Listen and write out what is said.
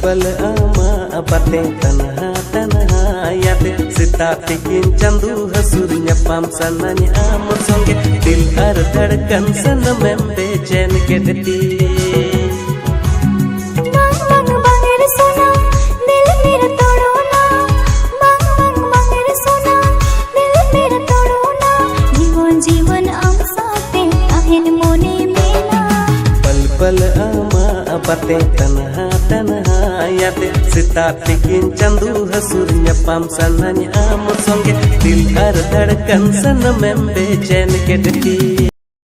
पल आमा बाते तन्हा तन्हा याद सिता तिकिन चंदू हसुर ᱧᱟᱯᱟᱢ सनानी आम संगे दिल और धड़कन सन में बेचैन के देती पल आमा बाते तन्हा तन्हा याद सिता तिकिन चंदू हसुर ᱧᱟᱯᱟᱢ सनानी आम संगे दिल और धड़कन सन में बेचैन के देती।